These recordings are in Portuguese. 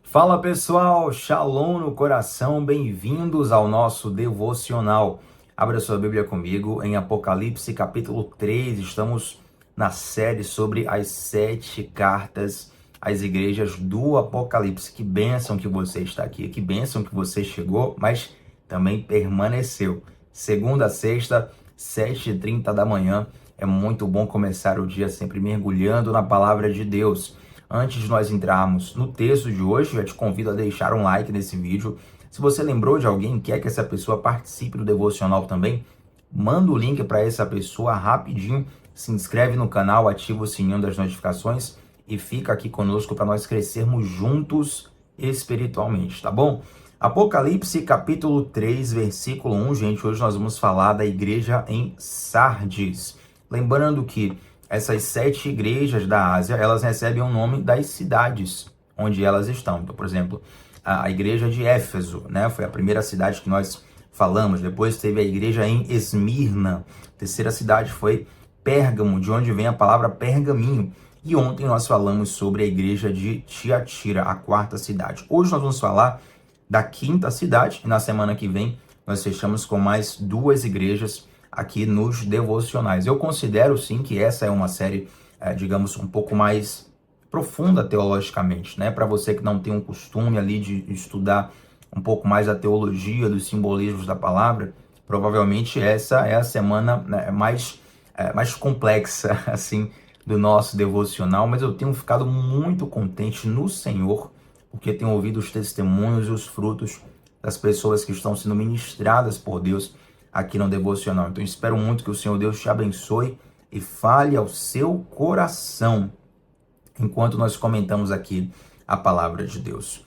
Fala pessoal, Shalom no coração, bem-vindos ao nosso devocional. Abra sua Bíblia comigo em Apocalipse capítulo 3. Estamos na série sobre as 7 cartas às igrejas do Apocalipse. Que bênção que você está aqui, que bênção que você chegou, mas também permaneceu. Segunda a sexta, 7h30 da manhã. É muito bom começar o dia sempre mergulhando na palavra de Deus. Antes de nós entrarmos no texto de hoje, eu te convido a deixar um like nesse vídeo. Se você lembrou de alguém e quer que essa pessoa participe do devocional também, manda o link para essa pessoa rapidinho, se inscreve no canal, ativa o sininho das notificações e fica aqui conosco para nós crescermos juntos espiritualmente, tá bom? Apocalipse capítulo 3, versículo 1, gente, hoje nós vamos falar da igreja em Sardes. Lembrando que essas 7 igrejas da Ásia, elas recebem o nome das cidades onde elas estão. Então, por exemplo, a igreja de Éfeso, né, foi a primeira cidade que nós falamos. Depois teve a igreja em Esmirna. A terceira cidade foi Pérgamo, de onde vem a palavra pergaminho. E ontem nós falamos sobre a igreja de Tiatira, a quarta cidade. Hoje nós vamos falar da quinta cidade e na semana que vem nós fechamos com mais 2 igrejas aqui nos devocionais. Eu considero sim que essa é uma série, digamos, um pouco mais profunda teologicamente, né? Para você que não tem um costume ali de estudar um pouco mais a teologia dos simbolismos da palavra, provavelmente essa é a semana, né, mais complexa, assim, do nosso devocional, mas eu tenho ficado muito contente no Senhor, porque tenho ouvido os testemunhos e os frutos das pessoas que estão sendo ministradas por Deus aqui no devocional. Então espero muito que o Senhor Deus te abençoe e fale ao seu coração enquanto nós comentamos aqui a palavra de Deus.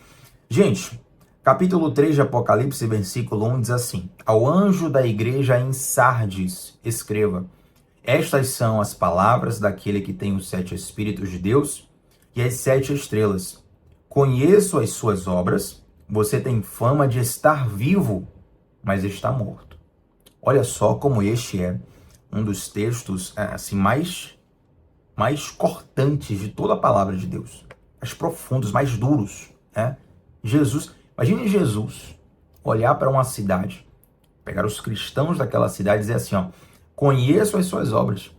Gente, capítulo 3 de Apocalipse, versículo 1 diz assim: Ao anjo da igreja em Sardes, escreva: Estas são as palavras daquele que tem os 7 Espíritos de Deus e as 7 estrelas. Conheço as suas obras, você tem fama de estar vivo, mas está morto. Olha só como este é um dos textos assim mais cortantes de toda a palavra de Deus, mais profundos, mais duros, né? Imagine Jesus olhar para uma cidade, pegar os cristãos daquela cidade e dizer assim, ó: conheço as suas obras,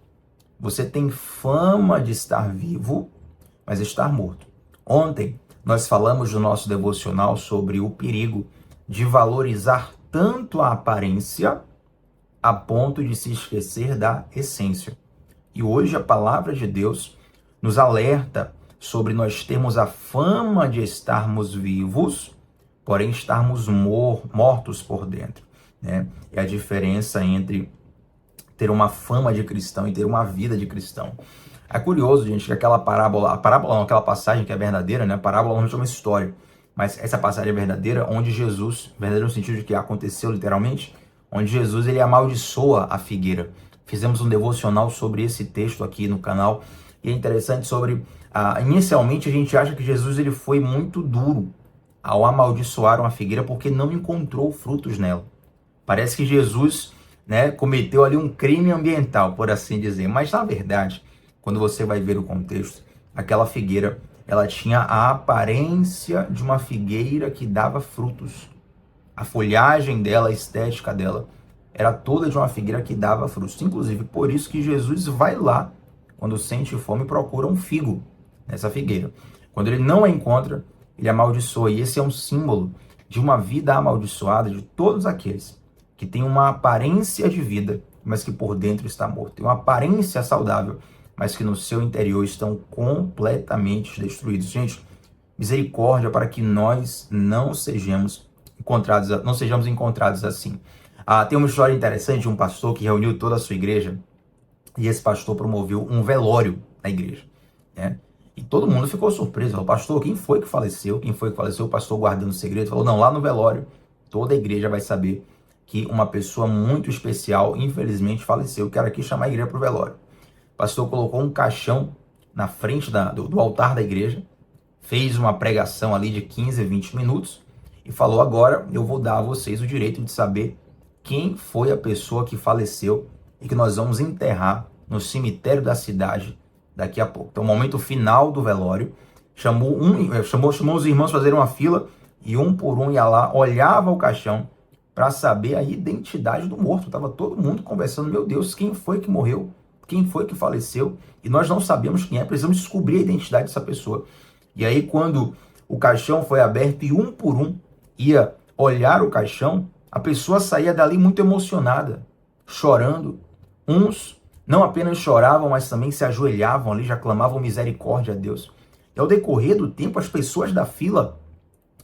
você tem fama de estar vivo, mas estar morto. Ontem nós falamos no nosso devocional sobre o perigo de valorizar tanto a aparência a ponto de se esquecer da essência. E hoje a palavra de Deus nos alerta sobre nós termos a fama de estarmos vivos, porém estarmos mortos por dentro, né? É a diferença entre ter uma fama de cristão e ter uma vida de cristão. É curioso, gente, que aquela aquela passagem que é verdadeira, né? A parábola normalmente é uma história, mas essa passagem é verdadeira, onde Jesus, verdadeiro no sentido de que aconteceu literalmente, onde Jesus ele amaldiçoa a figueira. Fizemos um devocional sobre esse texto aqui no canal, e é interessante sobre, inicialmente a gente acha que Jesus ele foi muito duro ao amaldiçoar uma figueira porque não encontrou frutos nela. Parece que Jesus, né, cometeu ali um crime ambiental, por assim dizer, mas na verdade, quando você vai ver o contexto, aquela figueira, ela tinha a aparência de uma figueira que dava frutos. A folhagem dela, a estética dela, era toda de uma figueira que dava frutos. Inclusive, por isso que Jesus vai lá, quando sente fome, procura um figo nessa figueira. Quando ele não a encontra, ele amaldiçoa. E esse é um símbolo de uma vida amaldiçoada de todos aqueles que têm uma aparência de vida, mas que por dentro está morto. Tem uma aparência saudável, mas que no seu interior estão completamente destruídos. Gente, misericórdia para que nós não sejamos encontrados assim. Tem uma história interessante de um pastor que reuniu toda a sua igreja, e esse pastor promoveu um velório na igreja, né? E todo mundo ficou surpreso. Falou: pastor, quem foi que faleceu? Quem foi que faleceu? O pastor, guardando o segredo, falou: não, lá no velório toda a igreja vai saber que uma pessoa muito especial, infelizmente, faleceu. Quero aqui chamar a igreja para o velório. O pastor colocou um caixão na frente do altar da igreja, fez uma pregação ali de 15 a 20 minutos e falou: agora eu vou dar a vocês o direito de saber quem foi a pessoa que faleceu e que nós vamos enterrar no cemitério da cidade daqui a pouco. Então, o momento final do velório, chamou os irmãos a fazerem uma fila e um por um ia lá, olhava o caixão para saber a identidade do morto. Estava todo mundo conversando, meu Deus, quem foi que morreu? Quem foi que faleceu? E nós não sabemos quem é, precisamos descobrir a identidade dessa pessoa. E aí, quando o caixão foi aberto e um por um ia olhar o caixão, a pessoa saía dali muito emocionada, chorando. Uns não apenas choravam, mas também se ajoelhavam ali, já clamavam misericórdia a Deus. E ao decorrer do tempo, as pessoas da fila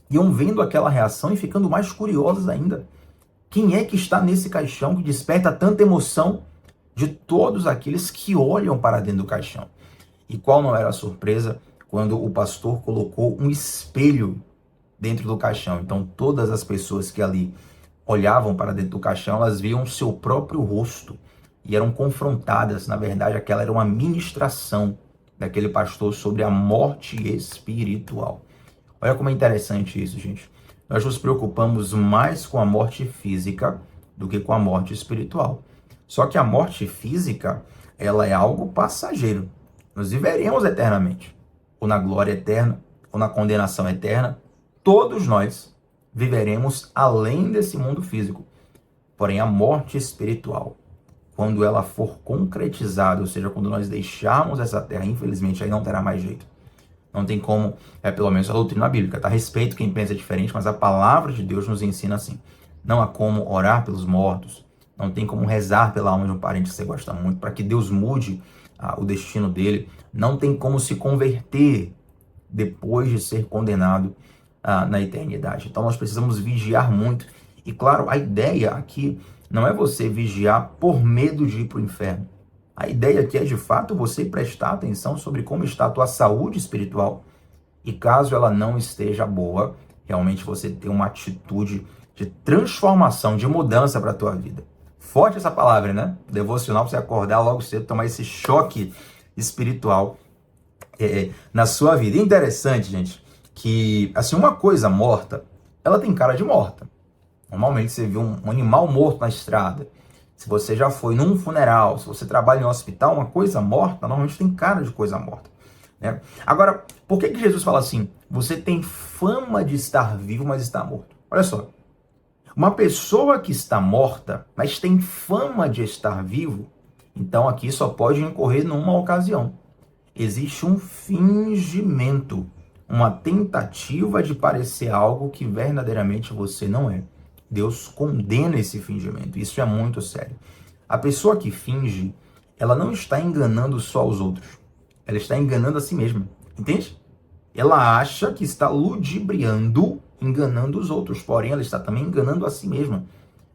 iam vendo aquela reação e ficando mais curiosas ainda. Quem é que está nesse caixão que desperta tanta emoção de todos aqueles que olham para dentro do caixão? E qual não era a surpresa quando o pastor colocou um espelho dentro do caixão? Então todas as pessoas que ali olhavam para dentro do caixão, elas viam seu próprio rosto e eram confrontadas. Na verdade, aquela era uma ministração daquele pastor sobre a morte espiritual. Olha como é interessante isso, gente. Nós nos preocupamos mais com a morte física do que com a morte espiritual. Só que a morte física, ela é algo passageiro. Nós viveremos eternamente, ou na glória eterna, ou na condenação eterna. Todos nós viveremos além desse mundo físico. Porém, a morte espiritual, quando ela for concretizada, ou seja, quando nós deixarmos essa terra, infelizmente, aí não terá mais jeito. Não tem como, pelo menos a doutrina bíblica, tá? Respeito quem pensa diferente, mas a palavra de Deus nos ensina assim. Não há como orar pelos mortos, não tem como rezar pela alma de um parente que você gosta muito, para que Deus mude o destino dele. Não tem como se converter depois de ser condenado na eternidade. Então nós precisamos vigiar muito. E claro, a ideia aqui não é você vigiar por medo de ir para o inferno. A ideia aqui é, de fato, você prestar atenção sobre como está a tua saúde espiritual. E caso ela não esteja boa, realmente você ter uma atitude de transformação, de mudança para a tua vida. Forte essa palavra, né? Devocional para você acordar logo cedo, tomar esse choque espiritual na sua vida. E interessante, gente, que assim, uma coisa morta, ela tem cara de morta. Normalmente você vê um animal morto na estrada. Se você já foi num funeral, se você trabalha em um hospital, uma coisa morta, normalmente tem cara de coisa morta, né? Agora, por que Jesus fala assim? Você tem fama de estar vivo, mas está morto. Olha só. Uma pessoa que está morta, mas tem fama de estar vivo, então aqui só pode incorrer numa ocasião. Existe um fingimento, uma tentativa de parecer algo que verdadeiramente você não é. Deus condena esse fingimento. Isso é muito sério. A pessoa que finge, ela não está enganando só os outros. Ela está enganando a si mesma. Entende? Ela acha que está ludibriando, enganando os outros. Porém, ela está também enganando a si mesma.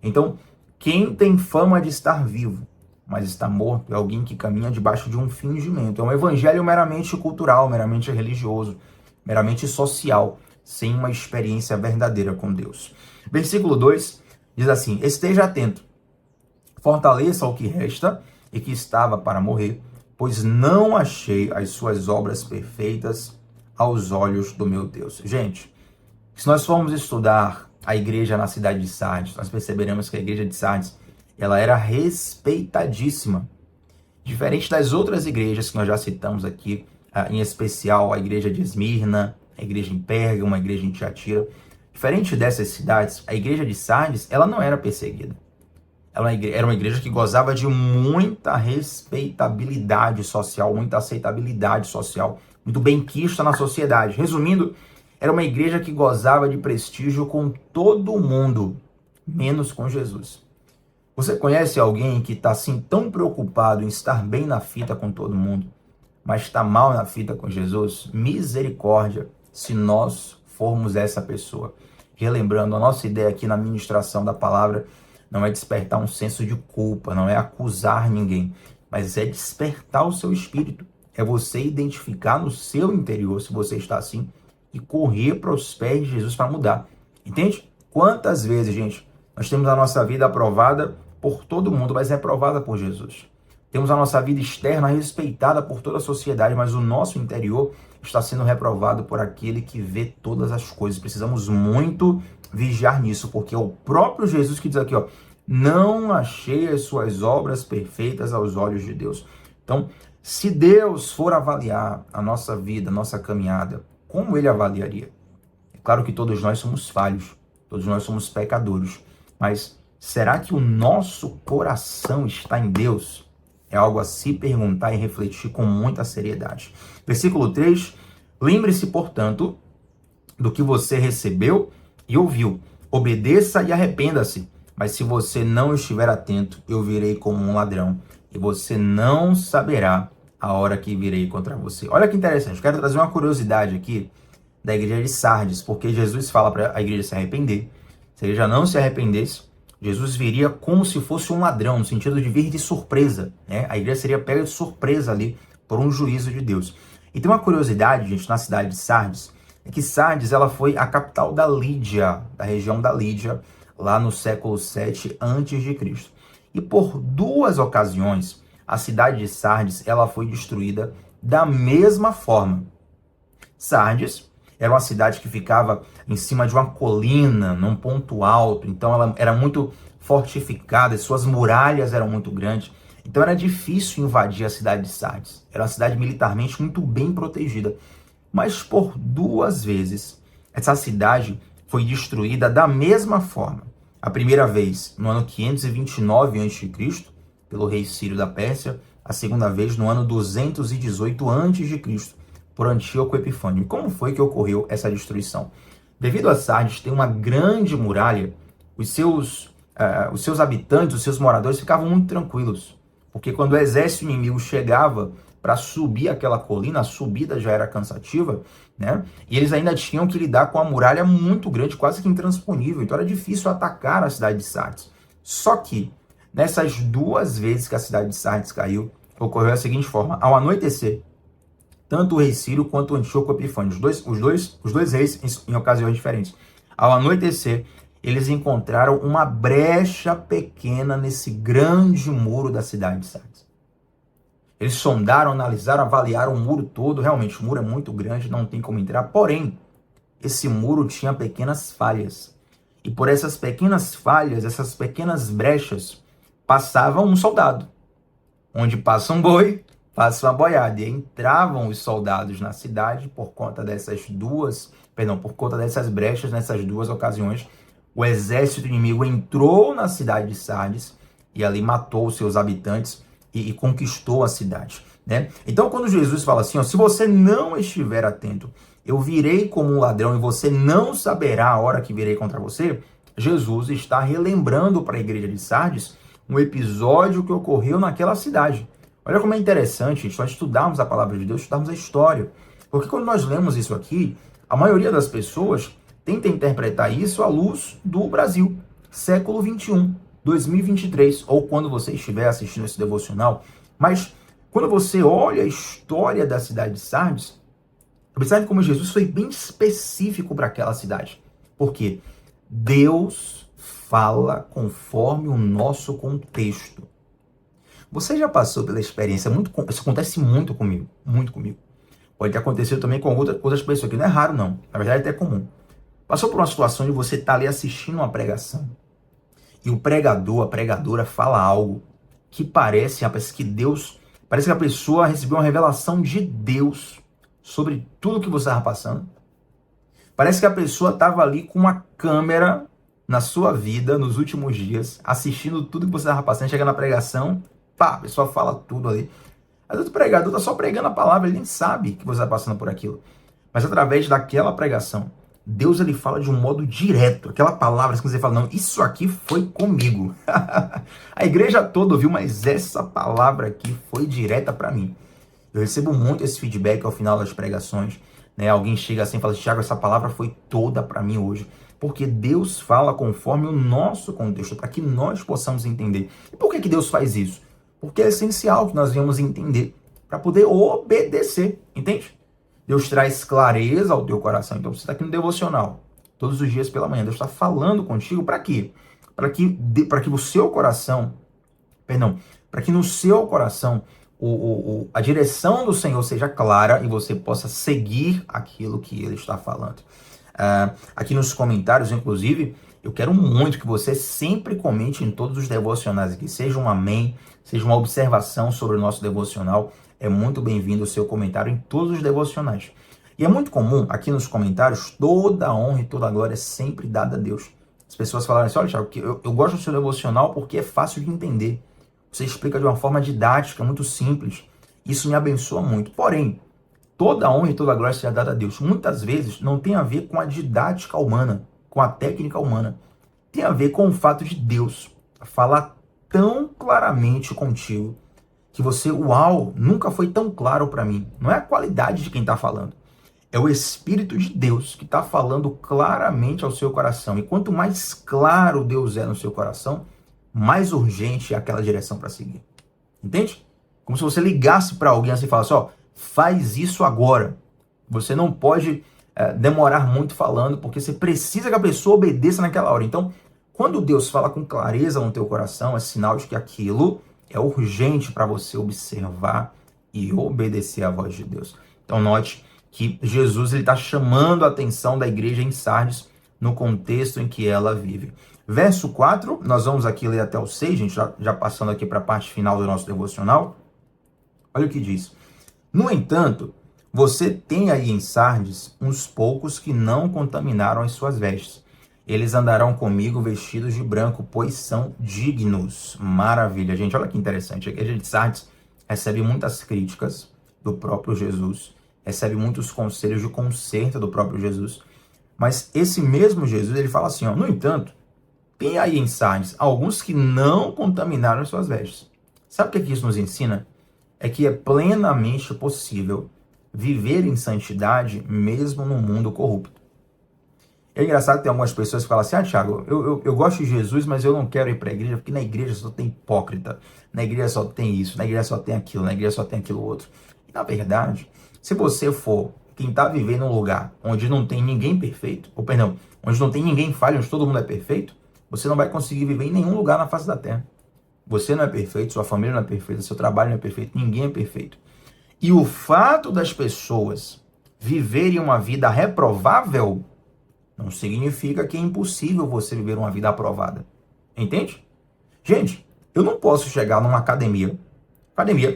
Então, quem tem fama de estar vivo, mas está morto, é alguém que caminha debaixo de um fingimento. É um evangelho meramente cultural, meramente religioso, meramente social, sem uma experiência verdadeira com Deus. Versículo 2 diz assim: esteja atento, fortaleça o que resta e que estava para morrer, pois não achei as suas obras perfeitas aos olhos do meu Deus. Gente, se nós formos estudar a igreja na cidade de Sardes, nós perceberemos que a igreja de Sardes, ela era respeitadíssima. Diferente das outras igrejas que nós já citamos aqui, em especial a igreja de Esmirna, a igreja em Pérgamo, a igreja em Tiatira. Diferente dessas cidades, a igreja de Sardes, ela não era perseguida. Ela era uma igreja que gozava de muita respeitabilidade social, muita aceitabilidade social, muito benquista na sociedade. Resumindo, era uma igreja que gozava de prestígio com todo mundo, menos com Jesus. Você conhece alguém que está assim tão preocupado em estar bem na fita com todo mundo, mas está mal na fita com Jesus? Misericórdia, se nós formos essa pessoa. Relembrando, a nossa ideia aqui na ministração da palavra não é despertar um senso de culpa, não é acusar ninguém, mas é despertar o seu espírito. É você identificar no seu interior se você está assim e correr para os pés de Jesus para mudar. Entende? Quantas vezes, gente, nós temos a nossa vida aprovada por todo mundo, mas é aprovada por Jesus. Temos a nossa vida externa respeitada por toda a sociedade, mas o nosso interior está sendo reprovado por aquele que vê todas as coisas. Precisamos muito vigiar nisso, porque é o próprio Jesus que diz aqui, ó, não achei as suas obras perfeitas aos olhos de Deus. Então, se Deus for avaliar a nossa vida, a nossa caminhada, como ele avaliaria? É claro que todos nós somos falhos, todos nós somos pecadores, mas será que o nosso coração está em Deus? É algo a se perguntar e refletir com muita seriedade. Versículo 3, lembre-se, portanto, do que você recebeu e ouviu. Obedeça e arrependa-se. Mas se você não estiver atento, eu virei como um ladrão e você não saberá a hora que virei contra você. Olha que interessante, eu quero trazer uma curiosidade aqui da igreja de Sardes, porque Jesus fala para a igreja se arrepender. Se a igreja não se arrependesse, Jesus viria como se fosse um ladrão, no sentido de vir de surpresa, né? A igreja seria pega de surpresa ali por um juízo de Deus. E tem uma curiosidade, gente, na cidade de Sardes, é que Sardes ela foi a capital da Lídia, da região da Lídia, lá no século 7 a.C. E por 2 ocasiões, a cidade de Sardes ela foi destruída da mesma forma. Sardes era uma cidade que ficava em cima de uma colina, num ponto alto, então ela era muito fortificada, suas muralhas eram muito grandes, então era difícil invadir a cidade de Sardes. Era uma cidade militarmente muito bem protegida. Mas por 2 vezes, essa cidade foi destruída da mesma forma. A primeira vez no ano 529 a.C., pelo rei Sírio da Pérsia, a segunda vez no ano 218 a.C., por Antíoco Epifânio. E como foi que ocorreu essa destruição? Devido a Sardes ter uma grande muralha, os seus habitantes, os seus moradores ficavam muito tranquilos, porque quando o exército inimigo chegava para subir aquela colina, a subida já era cansativa, né? E eles ainda tinham que lidar com uma muralha muito grande, quase que intransponível, então era difícil atacar a cidade de Sardes. Só que, nessas 2 vezes que a cidade de Sardes caiu, ocorreu da seguinte forma: ao anoitecer, tanto o rei Sírio quanto o Antíoco Epifânio, os dois reis em ocasiões diferentes, ao anoitecer, eles encontraram uma brecha pequena nesse grande muro da cidade de Sardes. Eles sondaram, analisaram, avaliaram o muro todo. Realmente, o muro é muito grande, não tem como entrar. Porém, esse muro tinha pequenas falhas. E por essas pequenas falhas, essas pequenas brechas, passava um soldado. Onde passa um boi, passa uma boiada. E entravam os soldados na cidade por conta dessas brechas, nessas 2 ocasiões. O exército inimigo entrou na cidade de Sardes e ali matou os seus habitantes e conquistou a cidade, né? Então, quando Jesus fala assim, ó, se você não estiver atento, eu virei como um ladrão e você não saberá a hora que virei contra você, Jesus está relembrando para a igreja de Sardes um episódio que ocorreu naquela cidade. Olha como é interessante só estudarmos a palavra de Deus, estudarmos a história. Porque quando nós lemos isso aqui, a maioria das pessoas tenta interpretar isso à luz do Brasil, século 21. 2023, ou quando você estiver assistindo esse devocional. Mas quando você olha a história da cidade de Sardes, observe como Jesus foi bem específico para aquela cidade. Porque Deus fala conforme o nosso contexto. Você já passou pela experiência, isso acontece muito comigo, muito comigo. Pode acontecer também com outras pessoas, que não é raro não, na verdade é até comum. Passou por uma situação de você estar ali assistindo uma pregação, e o pregador, a pregadora fala algo que parece que a pessoa recebeu uma revelação de Deus sobre tudo que você estava passando. Parece que a pessoa estava ali com uma câmera na sua vida, nos últimos dias, assistindo tudo que você estava passando, chega na pregação, pá, a pessoa fala tudo ali. Às vezes o pregador está só pregando a palavra, ele nem sabe que você está passando por aquilo. Mas através daquela pregação, Deus ele fala de um modo direto, aquela palavra que você fala, não, isso aqui foi comigo. A igreja toda ouviu, mas essa palavra aqui foi direta para mim. Eu recebo muito esse feedback ao final das pregações, né? Alguém chega assim e fala, Thiago, essa palavra foi toda para mim hoje. Porque Deus fala conforme o nosso contexto, para que nós possamos entender. E por que Deus faz isso? Porque é essencial que nós venhamos entender para poder obedecer, entende? Deus traz clareza ao teu coração. Então você está aqui no devocional, todos os dias pela manhã. Deus está falando contigo para quê? Para que o seu coração, para que no seu coração a direção do Senhor seja clara e você possa seguir aquilo que Ele está falando. Aqui nos comentários, inclusive, eu quero muito que você sempre comente em todos os devocionais aqui, seja um amém, seja uma observação sobre o nosso devocional. É muito bem-vindo o seu comentário em todos os devocionais. E é muito comum, aqui nos comentários, toda a honra e toda a glória é sempre dada a Deus. As pessoas falaram assim, olha, Thiago, eu gosto do seu devocional porque é fácil de entender. Você explica de uma forma didática, muito simples. Isso me abençoa muito. Porém, toda a honra e toda a glória seja dada a Deus. Muitas vezes não tem a ver com a didática humana, com a técnica humana. Tem a ver com o fato de Deus falar tão claramente contigo que você, uau, nunca foi tão claro para mim. Não é a qualidade de quem está falando. É o Espírito de Deus que está falando claramente ao seu coração. E quanto mais claro Deus é no seu coração, mais urgente é aquela direção para seguir. Entende? Como se você ligasse para alguém assim e falasse, ó, faz isso agora. Você não pode demorar muito falando, porque você precisa que a pessoa obedeça naquela hora. Então, quando Deus fala com clareza no teu coração, é sinal de que aquilo é urgente para você observar e obedecer à voz de Deus. Então, note que Jesus está chamando a atenção da igreja em Sardes no contexto em que ela vive. Verso 4, nós vamos aqui ler até o 6, gente, já passando aqui para a parte final do nosso devocional. Olha o que diz. No entanto, você tem aí em Sardes uns poucos que não contaminaram as suas vestes. Eles andarão comigo vestidos de branco, pois são dignos. Maravilha, gente. Olha que interessante. A igreja de Sardes recebe muitas críticas do próprio Jesus, recebe muitos conselhos de conserto do próprio Jesus. Mas esse mesmo Jesus, ele fala assim, ó, no entanto, tem aí em Sardes alguns que não contaminaram as suas vestes. Sabe o que isso nos ensina? É que é plenamente possível viver em santidade mesmo no mundo corrupto. É engraçado que tem algumas pessoas que falam assim, Thiago, eu gosto de Jesus, mas eu não quero ir para a igreja, porque na igreja só tem hipócrita, na igreja só tem isso, na igreja só tem aquilo, na igreja só tem aquilo outro. E na verdade, se você for quem está vivendo num lugar onde não tem ninguém perfeito, ou perdão, onde não tem ninguém falho, onde todo mundo é perfeito, você não vai conseguir viver em nenhum lugar na face da terra. Você não é perfeito, sua família não é perfeita, seu trabalho não é perfeito, ninguém é perfeito. E o fato das pessoas viverem uma vida reprovável não significa que é impossível você viver uma vida aprovada. Entende? Gente, eu não posso chegar numa academia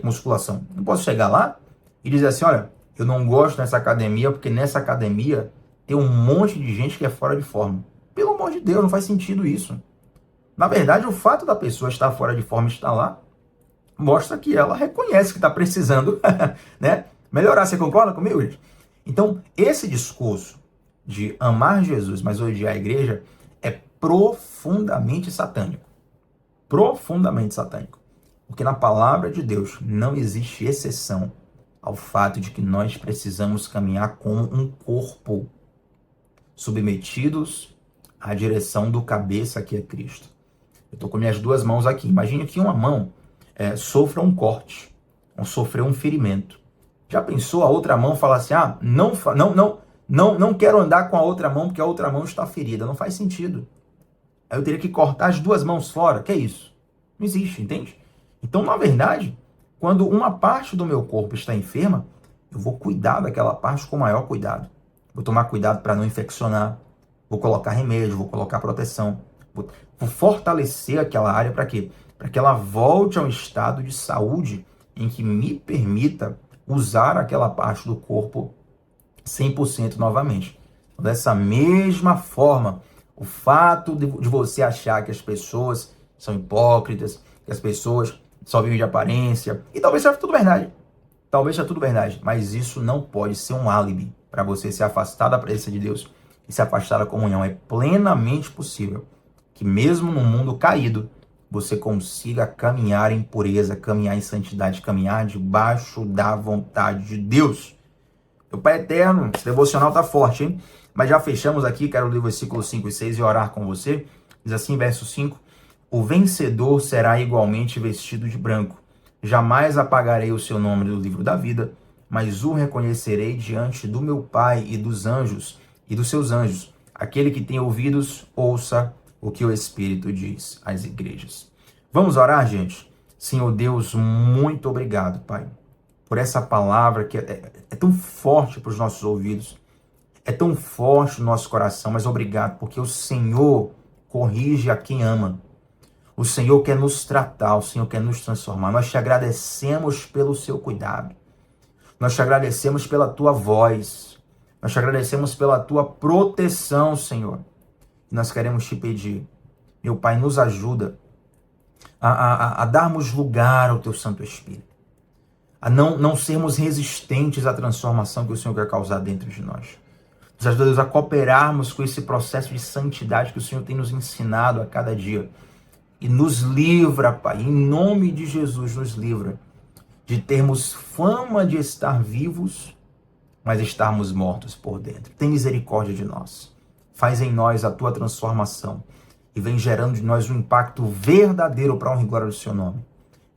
musculação, não posso chegar lá e dizer assim, olha, eu não gosto dessa academia porque nessa academia tem um monte de gente que é fora de forma. Pelo amor de Deus, não faz sentido isso. Na verdade, o fato da pessoa estar fora de forma e estar lá, mostra que ela reconhece que está precisando né, melhorar. Você concorda comigo, gente? Então, esse discurso de amar Jesus, mas odiar a igreja, é profundamente satânico. Profundamente satânico. Porque na palavra de Deus não existe exceção ao fato de que nós precisamos caminhar como um corpo, submetidos à direção do cabeça que é Cristo. Eu estou com minhas duas mãos aqui. Imagine que uma mão sofra um corte, ou sofreu um ferimento. Já pensou a outra mão falar assim, não quero andar com a outra mão porque a outra mão está ferida. Não faz sentido. Aí eu teria que cortar as duas mãos fora. Que é isso? Não existe, entende? Então, na verdade, quando uma parte do meu corpo está enferma, eu vou cuidar daquela parte com o maior cuidado. Vou tomar cuidado para não infeccionar. Vou colocar remédio, vou colocar proteção. Vou fortalecer aquela área para quê? Para que ela volte a um estado de saúde em que me permita usar aquela parte do corpo 100% novamente. Então, dessa mesma forma, o fato de você achar que as pessoas são hipócritas, que as pessoas só vivem de aparência, e talvez seja tudo verdade. Talvez seja tudo verdade, mas isso não pode ser um álibi para você se afastar da presença de Deus e se afastar da comunhão. É plenamente possível que mesmo no mundo caído, você consiga caminhar em pureza, caminhar em santidade, caminhar debaixo da vontade de Deus. Meu Pai eterno, esse devocional tá forte, hein? Mas já fechamos aqui, quero ler o versículo 5 e 6 e orar com você. Diz assim, verso 5, o vencedor será igualmente vestido de branco. Jamais apagarei o seu nome do livro da vida, mas o reconhecerei diante do meu Pai e dos anjos, e dos seus anjos. Aquele que tem ouvidos, ouça o que o Espírito diz às igrejas. Vamos orar, gente? Senhor Deus, muito obrigado, Pai, por essa palavra que é tão forte para os nossos ouvidos, é tão forte no nosso coração, mas obrigado, porque o Senhor corrige a quem ama. O Senhor quer nos tratar, o Senhor quer nos transformar. Nós te agradecemos pelo seu cuidado. Nós te agradecemos pela tua voz. Nós te agradecemos pela tua proteção, Senhor. E nós queremos te pedir, meu Pai, nos ajuda a darmos lugar ao teu Santo Espírito, a não sermos resistentes à transformação que o Senhor quer causar dentro de nós. Nos ajuda, Deus, a cooperarmos com esse processo de santidade que o Senhor tem nos ensinado a cada dia. E nos livra, Pai, em nome de Jesus, nos livra de termos fama de estar vivos, mas estarmos mortos por dentro. Tem misericórdia de nós. Faz em nós a tua transformação e vem gerando de nós um impacto verdadeiro para a honra e glória do seu nome.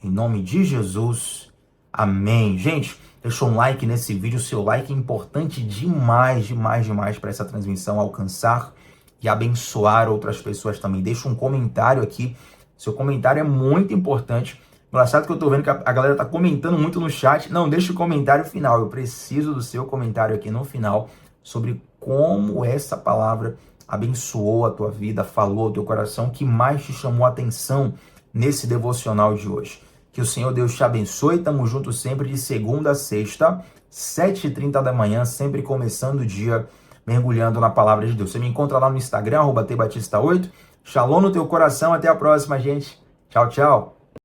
Em nome de Jesus, amém. Gente, deixa um like nesse vídeo. O seu like é importante demais, demais, demais para essa transmissão alcançar e abençoar outras pessoas também. Deixa um comentário aqui. Seu comentário é muito importante. Engraçado que eu tô vendo que a galera tá comentando muito no chat. Não, deixa o comentário final. Eu preciso do seu comentário aqui no final sobre como essa palavra abençoou a tua vida, falou ao teu coração, o que mais te chamou a atenção nesse devocional de hoje. Que o Senhor Deus te abençoe. Tamo junto sempre de segunda a sexta, 7h30 da manhã, sempre começando o dia mergulhando na palavra de Deus. Você me encontra lá no Instagram, @tbatista8. Shalom no teu coração. Até a próxima, gente. Tchau, tchau.